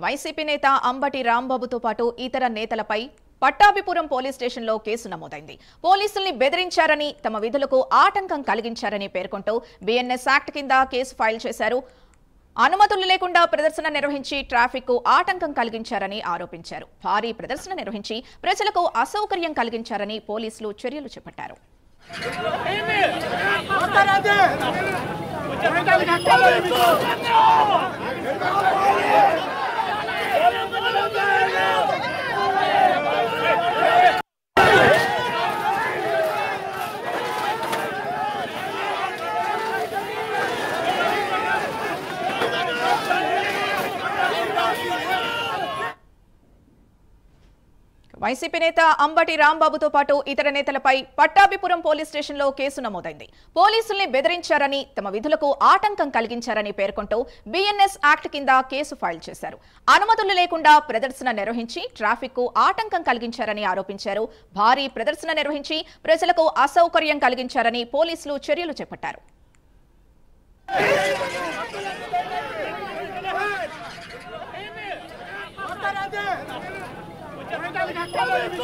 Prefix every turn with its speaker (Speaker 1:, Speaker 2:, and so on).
Speaker 1: YCP నేత అంబటి రాంబాబుతో పాటు ఇతర నేతలపై పట్టాభిపురం పోలీస్ స్టేషన్లో కేసు నమోదైంది. పోలీసుల్ని బెదిరించారని, తమ విధులకు ఆటంకం కలిగించారని పేర్కొంటూ బిఎన్ఎస్ యాక్ట్ కింద కేసు ఫైల్ చేశారు. అనుమతులు లేకుండా ప్రదర్శన నిర్వహించి ట్రాఫిక్ ఆటంకం కలిగించారని ఆరోపించారు. భారీ ప్రదర్శన నిర్వహించి ప్రజలకు అసౌకర్యం కలిగించారని పోలీసులు చర్యలు చేపట్టారు. వైసీపీ నేత అంబటి రాంబాబుతో పాటు ఇతర నేతలపై పట్టాభిపురం పోలీస్ స్టేషన్లో కేసు నమోదైంది. పోలీసుల్ని బెదిరించారని, తమ విధులకు ఆటంకం కలిగించారని పేర్కొంటూ బిఎన్ఎస్ యాక్ట్ కింద కేసు ఫైల్ చేశారు. అనుమతులు లేకుండా ప్రదర్శన నిర్వహించి ట్రాఫిక్ ఆటంకం కలిగించారని ఆరోపించారు. భారీ ప్రదర్శన నిర్వహించి ప్రజలకు అసౌకర్యం కలిగించారని పోలీసులు చర్యలు చేపట్టారు.
Speaker 2: Let's go!